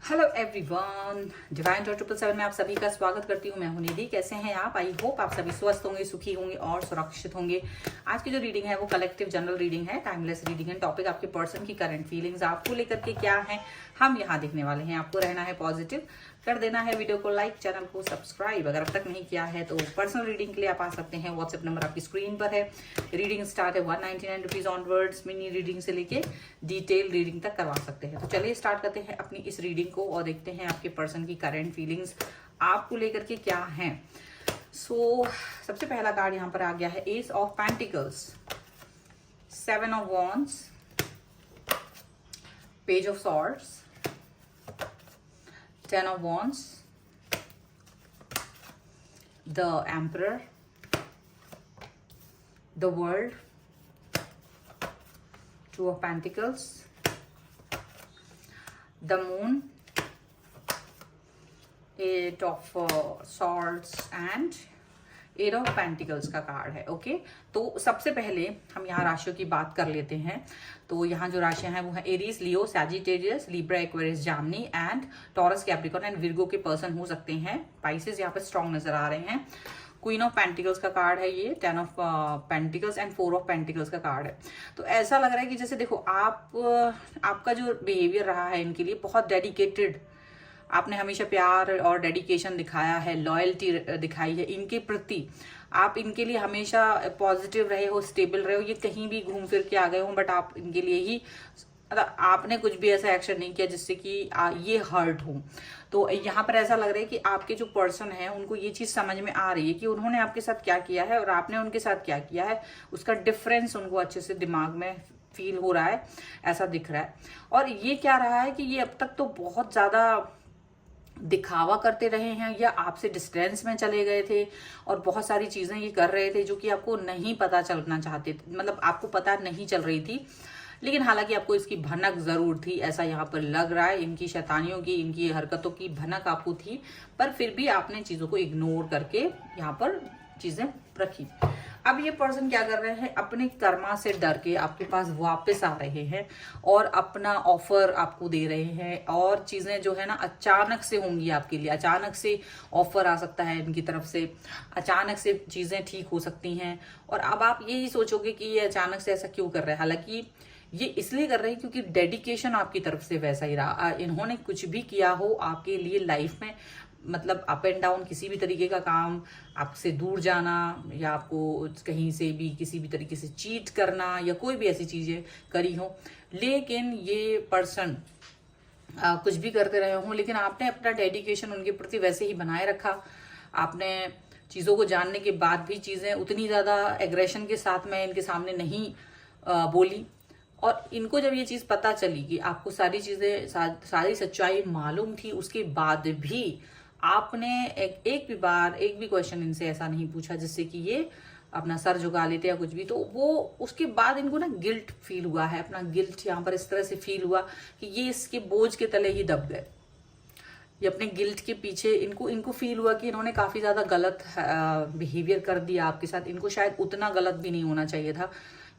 Hello everyone, divine dot 777 में आप सभी का स्वागत करती हूँ। मैं हूँ निधि। कैसे हैं आप? आई होप आप सभी स्वस्थ होंगे, सुखी होंगे और सुरक्षित होंगे। आज की जो रीडिंग है वो कलेक्टिव जनरल रीडिंग है, टाइमलेस रीडिंग है। टॉपिक आपके पर्सन की करंट फीलिंग्स आपको लेकर के क्या है हम यहाँ देखने वाले हैं। आपको रहना है पॉजिटिव, कर देना है वीडियो को लाइक, चैनल को सब्सक्राइब अगर अब तक नहीं किया है तो। पर्सनल रीडिंग के लिए आप आ सकते हैं, व्हाट्सएप नंबर आपकी स्क्रीन पर है। रीडिंग स्टार्ट है 199 रुपीज ऑनवर्ड्स। मिनी रीडिंग से लेके डिटेल रीडिंग तक करवा सकते हैं। तो चलिए स्टार्ट करते हैं अपनी इस रीडिंग को और देखते हैं आपके पर्सन की करंट फीलिंग्स आपको लेकर के क्या है। सबसे पहला कार्ड यहाँ पर आ गया है S of pentacles, 7 of wands, page of swords, 10 of wands, the emperor, the world, 2 of pentacles, the moon, 8 of swords and 8 of pentacles का कार्ड है। ओके, तो सबसे पहले हम यहाँ राशियों की बात कर लेते हैं। तो यहाँ जो राशियां हैं वो है एरीज, लियो, सैजिटेरियस, लिब्रा, एक्वेरियस, जामनी and taurus, Capricorn and Virgo के पर्सन हो सकते हैं। पाइसेस यहाँ पे स्ट्रॉन्ग नजर आ रहे हैं। क्वीन ऑफ पेंटिकल्स का कार्ड है ये, 10 of pentacles and 4 of pentacles का कार्ड है। तो ऐसा लग रहा है कि जैसे देखो आपका जो बिहेवियर रहा है इनके लिए बहुत डेडिकेटेड, आपने हमेशा प्यार और डेडिकेशन दिखाया है, लॉयल्टी दिखाई है इनके प्रति। आप इनके लिए हमेशा पॉजिटिव रहे हो, स्टेबल रहे हो। ये कहीं भी घूम फिर के आ गए हो, बट आप इनके लिए ही, मतलब आपने कुछ भी ऐसा एक्शन नहीं किया जिससे कि ये हर्ट हो। तो यहाँ पर ऐसा लग रहा है कि आपके जो पर्सन है उनको ये चीज समझ में आ रही है कि उन्होंने आपके साथ क्या किया है और आपने उनके साथ क्या किया है। उसका डिफरेंस उनको अच्छे से दिमाग में फील हो रहा है, ऐसा दिख रहा है। और ये क्या रहा है कि ये अब तक तो बहुत ज्यादा दिखावा करते रहे हैं या आपसे डिस्टेंस में चले गए थे और बहुत सारी चीजें ये कर रहे थे जो कि आपको नहीं पता चलना चाहते थे, मतलब आपको पता नहीं चल रही थी। लेकिन हालांकि आपको इसकी भनक जरूर थी, ऐसा यहाँ पर लग रहा है। इनकी शैतानियों की, इनकी हरकतों की भनक आपको थी, पर फिर भी आपने चीजों को इग्नोर करके यहाँ पर चीजें रखी। अब ये पर्सन क्या कर रहे हैं, अपने कर्मा से डर के आपके पास वापस आ रहे हैं और अपना ऑफर आपको दे रहे हैं। और चीजें जो है ना अचानक से होंगी आपके लिए, अचानक से ऑफर आ सकता है इनकी तरफ से, अचानक से चीजें ठीक हो सकती हैं। और अब आप यही सोचोगे कि ये अचानक से ऐसा क्यों कर रहे हैं। हालांकि ये इसलिए कर रहे हैं क्योंकि डेडिकेशन आपकी तरफ से वैसा ही रहा। इन्होंने कुछ भी किया हो आपके लिए लाइफ में, मतलब अप एंड डाउन किसी भी तरीके का काम, आपसे दूर जाना या आपको कहीं से भी किसी भी तरीके से चीट करना या कोई भी ऐसी चीजें करी हो। लेकिन ये पर्सन कुछ भी करते रहे हों, लेकिन आपने अपना डेडिकेशन उनके प्रति वैसे ही बनाए रखा। आपने चीजों को जानने के बाद भी चीजें उतनी ज्यादा एग्रेशन के साथ में इनके सामने नहीं बोली। और इनको जब ये चीज पता चली कि आपको सारी चीजें, सारी सच्चाई मालूम थी, उसके बाद भी आपने एक भी क्वेश्चन इनसे ऐसा नहीं पूछा जिससे कि ये अपना सर झुका लेते या कुछ भी। तो वो उसके बाद इनको ना गिल्ट फील हुआ है, अपना गिल्ट यहाँ पर इस तरह से फील हुआ कि ये इसके बोझ के तले ही दब गए। ये अपने गिल्ट के पीछे इनको फील हुआ कि इन्होंने काफी ज्यादा गलत बिहेवियर कर दिया आपके साथ। इनको शायद उतना गलत भी नहीं होना चाहिए था।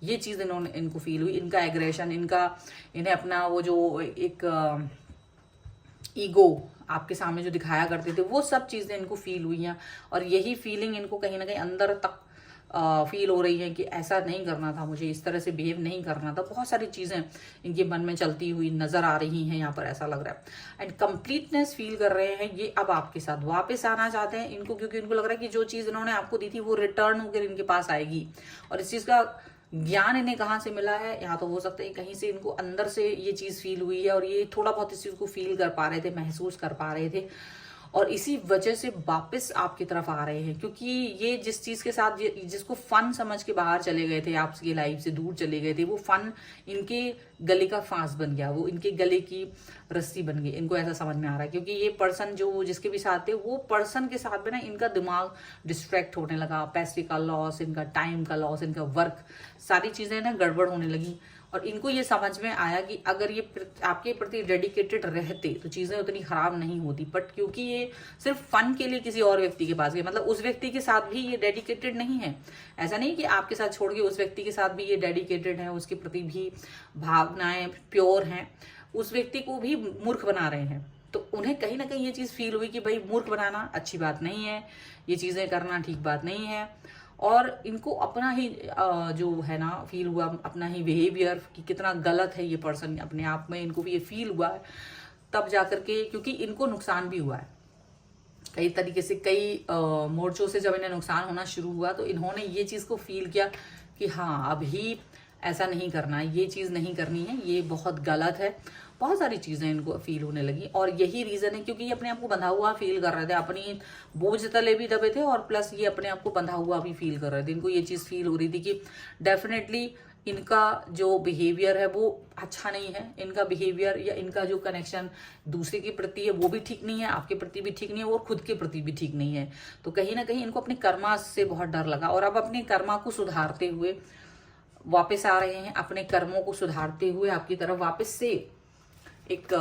ये चीज इनको फील हुई, इनका एग्रेशन, इन्हें अपना वो जो एक ईगो आपके सामने जो दिखाया करते थे, वो सब चीजें इनको फील हुई हैं। और यही फीलिंग इनको कहीं ना कहीं अंदर तक फील हो रही है कि ऐसा नहीं करना था मुझे, इस तरह से बिहेव नहीं करना था। बहुत सारी चीजें इनके मन में चलती हुई नजर आ रही हैं यहाँ पर, ऐसा लग रहा है। एंड कंप्लीटनेस फील कर रहे हैं ये अब आपके साथ वापस आना चाहते हैं इनको, क्योंकि इनको लग रहा है कि जो चीज इन्होंने आपको दी थी वो रिटर्न होकर इनके पास आएगी। और इस चीज का ज्ञान इन्हें कहाँ से मिला है, यहाँ तो हो सकता है कहीं से इनको अंदर से ये चीज फील हुई है और ये थोड़ा बहुत इस चीज को फील कर पा रहे थे, महसूस कर पा रहे थे। और इसी वजह से वापस आपकी तरफ आ रहे हैं, क्योंकि ये जिस चीज के साथ जिसको फन समझ के बाहर चले गए थे, आपकी लाइफ से दूर चले गए थे, वो फन इनके गले का फांस बन गया, वो इनके गले की रस्सी बन गई। इनको ऐसा समझ में आ रहा है, क्योंकि ये पर्सन जो जिसके भी साथ थे, वो पर्सन के साथ में ना इनका दिमाग डिस्ट्रैक्ट होने लगा। पैसे का लॉस, इनका टाइम का लॉस, इनका वर्क, सारी चीजें ना गड़बड़ होने लगी। और इनको ये समझ में आया कि अगर ये आपके प्रति डेडिकेटेड रहते तो चीजें उतनी खराब नहीं होती। बट क्योंकि ये सिर्फ फन के लिए किसी और व्यक्ति के पास गए, मतलब उस व्यक्ति के साथ भी ये डेडिकेटेड नहीं है। ऐसा नहीं कि आपके साथ छोड़ के उस व्यक्ति के साथ भी ये डेडिकेटेड है, उसके प्रति भी भावनाएं प्योर हैं, उस व्यक्ति को भी मूर्ख बना रहे हैं। तो उन्हें कहीं ना कहीं ये चीज फील हुई कि भाई मूर्ख बनाना अच्छी बात नहीं है, ये चीजें करना ठीक बात नहीं है, और इनको अपना ही जो है ना फील हुआ, अपना ही बिहेवियर कि कितना गलत है ये पर्सन अपने आप में, इनको भी ये फील हुआ है। तब जाकर के, क्योंकि इनको नुकसान भी हुआ है कई तरीके से, कई मोर्चों से जब इन्हें नुकसान होना शुरू हुआ तो इन्होंने ये चीज को फील किया कि हाँ अभी ऐसा नहीं करना है, ये चीज नहीं करनी है, ये बहुत गलत है। बहुत सारी चीजें इनको फील होने लगी, और यही रीजन है क्योंकि ये अपने आप को बंधा हुआ फील कर रहे थे, अपनी बोझ तले भी दबे थे, और प्लस ये अपने आप को बंधा हुआ भी फील कर रहे थे। इनको ये चीज फील हो रही थी कि डेफिनेटली इनका जो बिहेवियर है वो अच्छा नहीं है, इनका बिहेवियर या इनका जो कनेक्शन दूसरे के प्रति है वो भी ठीक नहीं है, आपके प्रति भी ठीक नहीं है, और खुद के प्रति भी ठीक नहीं है। तो कहीं ना कहीं इनको अपने कर्मा से बहुत डर लगा, और अब अपने कर्मा को सुधारते हुए वापस आ रहे हैं, अपने कर्मों को सुधारते हुए आपकी तरफ वापस से एक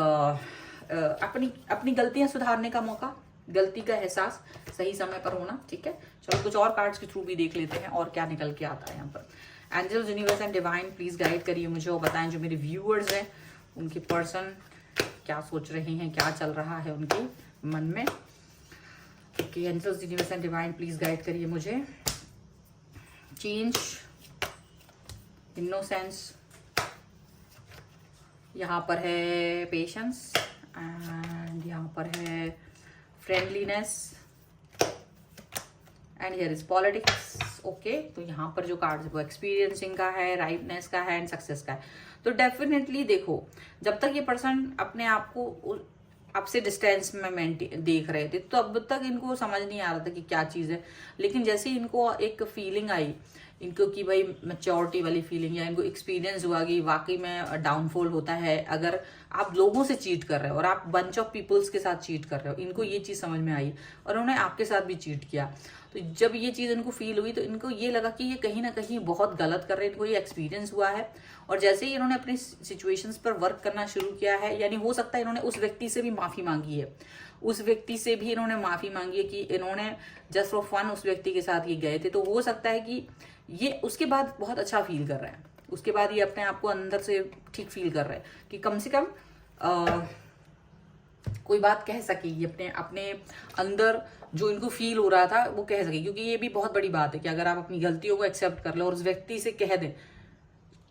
अपनी गलतियां सुधारने का मौका, गलती का एहसास सही समय पर होना। ठीक है, चलो कुछ और कार्ड्स के थ्रू भी देख लेते हैं और क्या निकल के आता है यहाँ पर। Angels, universe and divine please guide करिए मुझे, और बताएं जो मेरे व्यूअर्स हैं उनके पर्सन क्या सोच रहे हैं, क्या चल रहा है उनके मन में। Okay, angels, universe and divine please guide करिए मुझे। चेंज, इनोसेंस, यहाँ पर है पेशेंस, एंड यहाँ पर है friendliness, and here is politics. Okay, तो यहाँ पर जो कार्ड है वो एक्सपीरियंसिंग का है, राइटनेस का है, एंड सक्सेस का है। तो डेफिनेटली देखो, जब तक ये पर्सन अपने आप को आपसे डिस्टेंस में देख रहे थे तब तक इनको समझ नहीं आ रहा था कि क्या चीज़ है, लेकिन जैसे इनको एक फीलिंग आई इनको कि भाई मैच्योरिटी वाली फीलिंग, या इनको एक्सपीरियंस हुआ कि वाकई में डाउनफॉल होता है अगर आप लोगों से चीट कर रहे हो और आप बंच ऑफ पीपल्स के साथ चीट कर रहे हो, इनको ये चीज़ समझ में आई और उन्होंने आपके साथ भी चीट किया। तो जब ये चीज़ इनको फील हुई तो इनको ये लगा कि ये कहीं ना कहीं बहुत गलत कर रहे हैं, इनको ये एक्सपीरियंस हुआ है। और जैसे ही इन्होंने अपनी सिचुएशंस पर वर्क करना शुरू किया है, यानी हो सकता है इन्होंने उस व्यक्ति से भी माफ़ी मांगी है, उस व्यक्ति से भी इन्होंने माफ़ी मांगी है कि इन्होंने जस्ट फॉर फन उस व्यक्ति के साथ ये गए थे। तो हो सकता है कि ये उसके बाद बहुत अच्छा फील कर रहे हैं, उसके बाद ये अपने आप को अंदर से ठीक फील कर रहे हैं कि कम से कम कोई बात कह सके, ये अपने अपने अंदर जो इनको फील हो रहा था वो कह सके। क्योंकि ये भी बहुत बड़ी बात है कि अगर आप अपनी गलतियों को एक्सेप्ट कर लो और उस व्यक्ति से कह दें,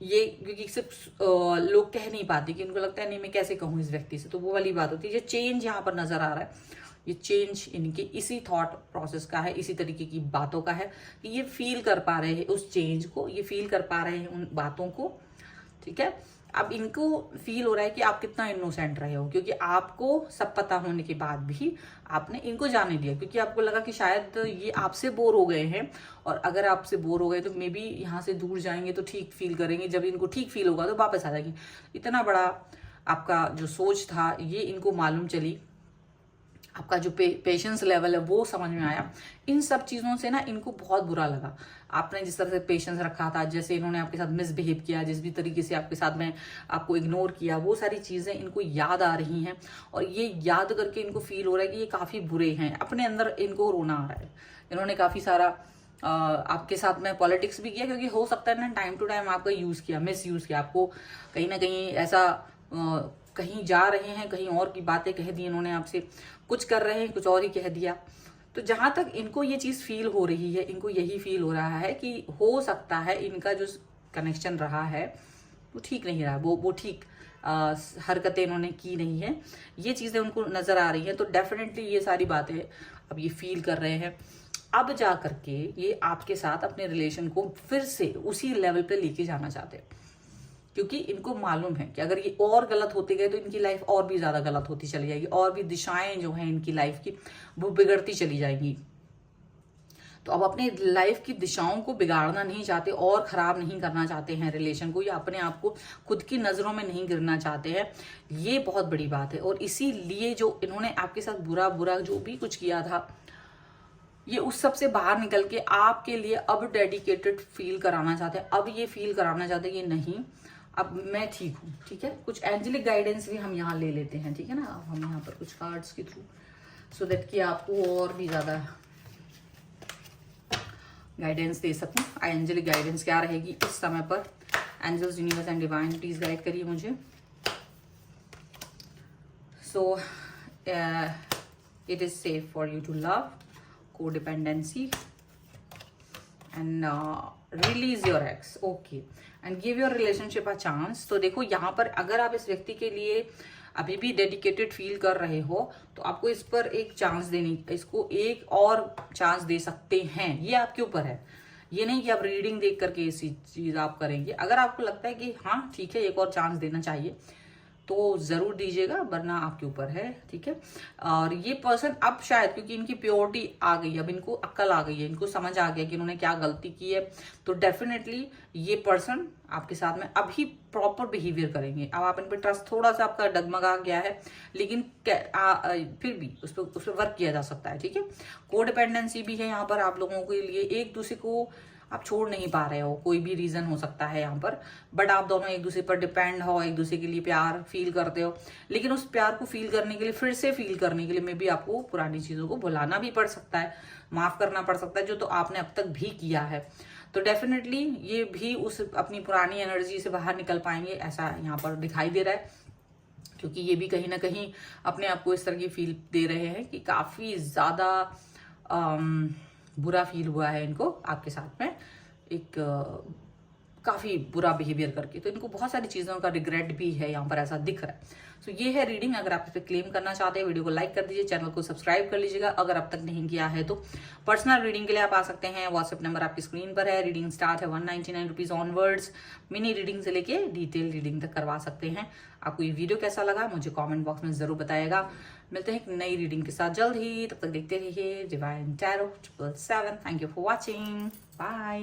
ये क्योंकि सिर्फ लोग कह नहीं पाते कि उनको लगता है नहीं मैं कैसे कहूँ इस व्यक्ति से, तो वो वाली बात होती है। ये चेंज यहाँ पर नजर आ रहा है, ये चेंज इनके इसी थॉट प्रोसेस का है, इसी तरीके की बातों का है कि ये फील कर पा रहे हैं उस चेंज को, ये फील कर पा रहे हैं उन बातों को। ठीक है, अब इनको फील हो रहा है कि आप कितना इनोसेंट रहे हो, क्योंकि आपको सब पता होने के बाद भी आपने इनको जाने दिया, क्योंकि आपको लगा कि शायद ये आपसे बोर हो गए हैं, और अगर आपसे बोर हो गए तो मे बी यहाँ से दूर जाएंगे तो ठीक फील करेंगे, जब इनको ठीक फील होगा तो वापस आ जाएंगे। इतना बड़ा आपका जो सोच था ये इनको मालूम चली, आपका जो पेशेंस लेवल है वो समझ में आया। इन सब चीज़ों से ना इनको बहुत बुरा लगा, आपने जिस तरह से पेशेंस रखा था, जैसे इन्होंने आपके साथ मिसबिहेव किया, जिस भी तरीके से आपके साथ में आपको इग्नोर किया, वो सारी चीज़ें इनको याद आ रही हैं। और ये याद करके इनको फील हो रहा है कि ये काफ़ी बुरे हैं, अपने अंदर इनको रोना आ रहा है। इन्होंने काफ़ी सारा आपके साथ में पॉलिटिक्स भी किया, क्योंकि हो सकता है ना टाइम टू टाइम आपका यूज़ किया, मिस यूज़ किया, आपको कहीं ना कहीं ऐसा कहीं जा रहे हैं कहीं और की बातें कह दी इन्होंने आपसे, कुछ कर रहे हैं कुछ और ही कह दिया। तो जहां तक इनको ये चीज़ फील हो रही है, इनको यही फील हो रहा है कि हो सकता है इनका जो कनेक्शन रहा है वो ठीक नहीं रहा, वो ठीक हरकतें इन्होंने की नहीं है, ये चीज़ें उनको नज़र आ रही हैं। तो डेफिनेटली ये सारी बातें अब ये फील कर रहे हैं। अब जा करके ये आपके साथ अपने रिलेशन को फिर से उसी लेवल पे लेके जाना चाहते हैं, क्योंकि इनको मालूम है कि अगर ये और गलत होते गए तो इनकी लाइफ और भी ज़्यादा गलत होती चली जाएगी, और भी दिशाएं जो हैं इनकी लाइफ की वो बिगड़ती चली जाएंगी। तो अब अपने लाइफ की दिशाओं को बिगाड़ना नहीं चाहते और ख़राब नहीं करना चाहते हैं रिलेशन को, या अपने आप को खुद की नज़रों में नहीं गिरना चाहते हैं। ये बहुत बड़ी बात है, और इसीलिए जो इन्होंने आपके साथ बुरा बुरा जो भी कुछ किया था, ये उस सब से बाहर निकल के आपके लिए अब डेडिकेटेड फील कराना चाहते हैं। अब ये फील कराना चाहते हैं कि नहीं अब मैं ठीक हूँ। ठीक है, कुछ एंजेलिक गाइडेंस भी हम यहाँ ले लेते हैं, ठीक है ना। अब हम यहाँ पर कुछ कार्ड्स के थ्रू सो दैट कि आपको और भी ज़्यादा गाइडेंस दे सकूँ। एंजेलिक गाइडेंस क्या रहेगी इस समय पर। Angels, universe and divine please guide करिए मुझे। सो it is safe for you to love, codependency, and release your ex, okay, and give your relationship a chance. तो देखो यहाँ पर अगर आप इस व्यक्ति के लिए अभी भी डेडिकेटेड फील कर रहे हो तो आपको इस पर एक चांस देनी, इसको एक और चांस दे सकते हैं, ये आपके ऊपर है। ये नहीं कि आप रीडिंग देख करके इसी चीज आप करेंगे। अगर आपको लगता है कि हाँ ठीक है एक और चांस देना चाहिए तो जरूर दीजिएगा, वरना आपके ऊपर है, ठीक है। और ये पर्सन अब शायद क्योंकि इनकी प्योरिटी आ गई, अब इनको अक्ल आ गई है, इनको समझ आ गया कि इन्होंने क्या गलती की है, तो डेफिनेटली ये पर्सन आपके साथ में अभी प्रॉपर बिहेवियर करेंगे। अब आप इन पर ट्रस्ट थोड़ा सा आपका डगमगा गया है, लेकिन फिर भी उस पर वर्क किया जा सकता है, ठीक है। कोडिपेंडेंसी भी है यहाँ पर आप लोगों के लिए, एक दूसरे को आप छोड़ नहीं पा रहे हो, कोई भी रीजन हो सकता है यहाँ पर, बट आप दोनों एक दूसरे पर डिपेंड हो, एक दूसरे के लिए प्यार फील करते हो, लेकिन उस प्यार को फील करने के लिए, फिर से फील करने के लिए मे भी आपको पुरानी चीजों को भुलाना भी पड़ सकता है, माफ करना पड़ सकता है, जो तो आपने अब तक भी किया है। तो डेफिनेटली ये भी उस अपनी पुरानी एनर्जी से बाहर निकल पाएंगे, ऐसा यहाँ पर दिखाई दे रहा है, क्योंकि ये भी कहीं ना कहीं अपने आप को इस तरह की फील दे रहे हैं कि काफी ज्यादा बुरा फील हुआ है इनको आपके साथ में, एक काफी बुरा बिहेवियर करके, तो इनको बहुत सारी चीजों का रिग्रेट भी है यहाँ पर, ऐसा दिख रहा है। सो ये है रीडिंग। अगर आप इस पर क्लेम करना चाहते हैं वीडियो को लाइक कर दीजिए, चैनल को सब्सक्राइब कर लीजिएगा अगर अब तक नहीं किया है तो। पर्सनल रीडिंग के लिए आप आ सकते हैं, व्हाट्सएप नंबर आपकी स्क्रीन पर है। रीडिंग स्टार्ट है 199 रुपीज ऑनवर्ड्स, मिनी रीडिंग से लेके डिटेल रीडिंग तक करवा सकते हैं। आपको ये वीडियो कैसा लगा मुझे कॉमेंट बॉक्स में जरूर बताइएगा। मिलते हैं एक नई रीडिंग के साथ जल्द ही, तब तक देखते रहिए divine tarot 777। Thank you for watching, bye.